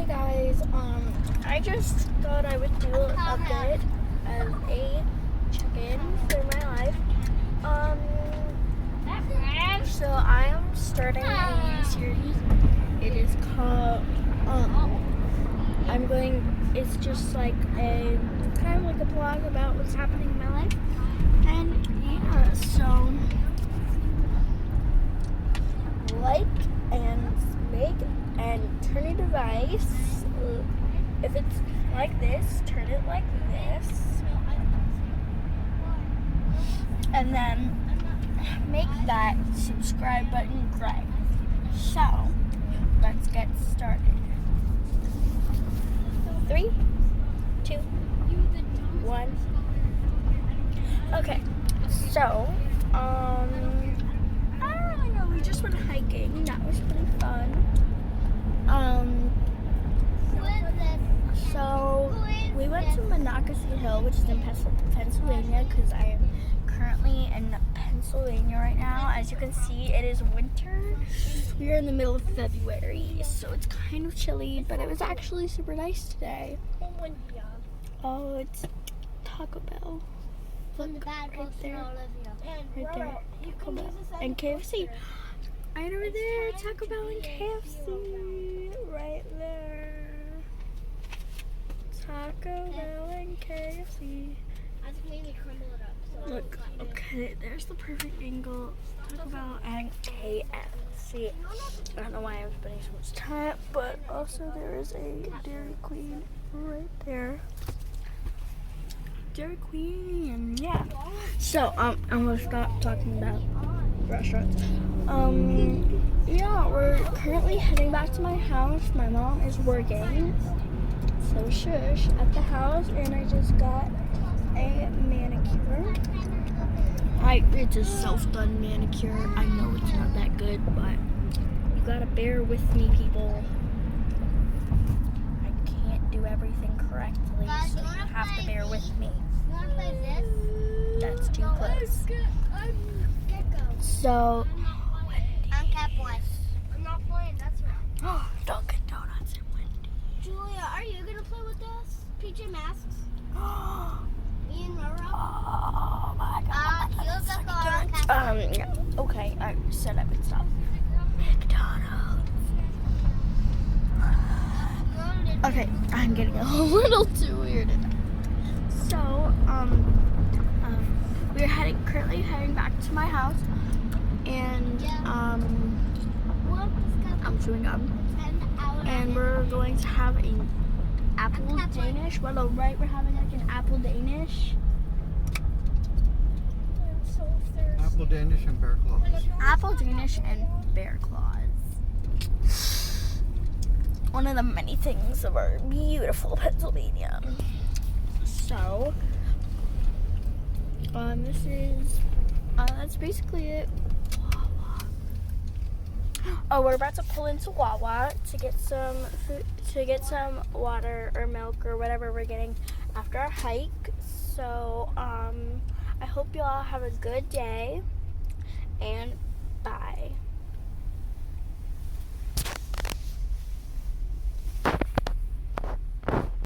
Hey guys, I just thought I would do a bit of a check-in for my life. So I am starting a new series. It is called, it's just like a, kind of like a blog about what's happening in my life. And yeah, so, like and make and turn your device. If it's like this, turn it like this. And then make that subscribe button gray. So, let's get started. 3, 2, 1. Okay, so, I don't really know. We just went hiking. That was pretty fun. So we went to Monocacy Hill, which is in Pennsylvania, because I am currently in Pennsylvania right now. As you can see, it is winter. We are in the middle of February, so it's kind of chilly, but it was actually super nice today. Oh, it's Taco Bell. Look, right there. Right there. Taco Bell and KFC. Right over there, Taco Bell and KFC. Right there. Taco Bell and KFC. Look, okay, there's the perfect angle. Taco Bell and KFC. I don't know why I'm spending so much time, but also there is a Dairy Queen right there. Dairy Queen, yeah. So, I'm gonna stop talking about restaurants. Yeah, we're currently heading back to my house. My mom is working, so shush, at the house, and I just got a manicure. It's a self-done manicure. I know it's not that good, but you gotta bear with me, people. I can't do everything correctly, so you have to bear with me. That's too close. So, I'm Capwise. I'm not playing, that's right. Dunkin' Donuts and Wendy's. Julia, are you gonna play with us? PJ Masks? Me and Roro? Oh my god. Yeah. Okay, I said I would stop. McDonald's. Okay, I'm getting a little too weirded out. So, we're currently heading back to my house, and, I'm chewing gum, and we're going to have an apple Danish. Well, right, we're having like an apple Danish. Apple Danish and bear claws. Apple Danish and bear claws. One of the many things of our beautiful Pennsylvania. So, that's basically it. Oh, we're about to pull into Wawa to get some food, to get some water or milk or whatever we're getting after our hike. So, I hope you all have a good day, and bye.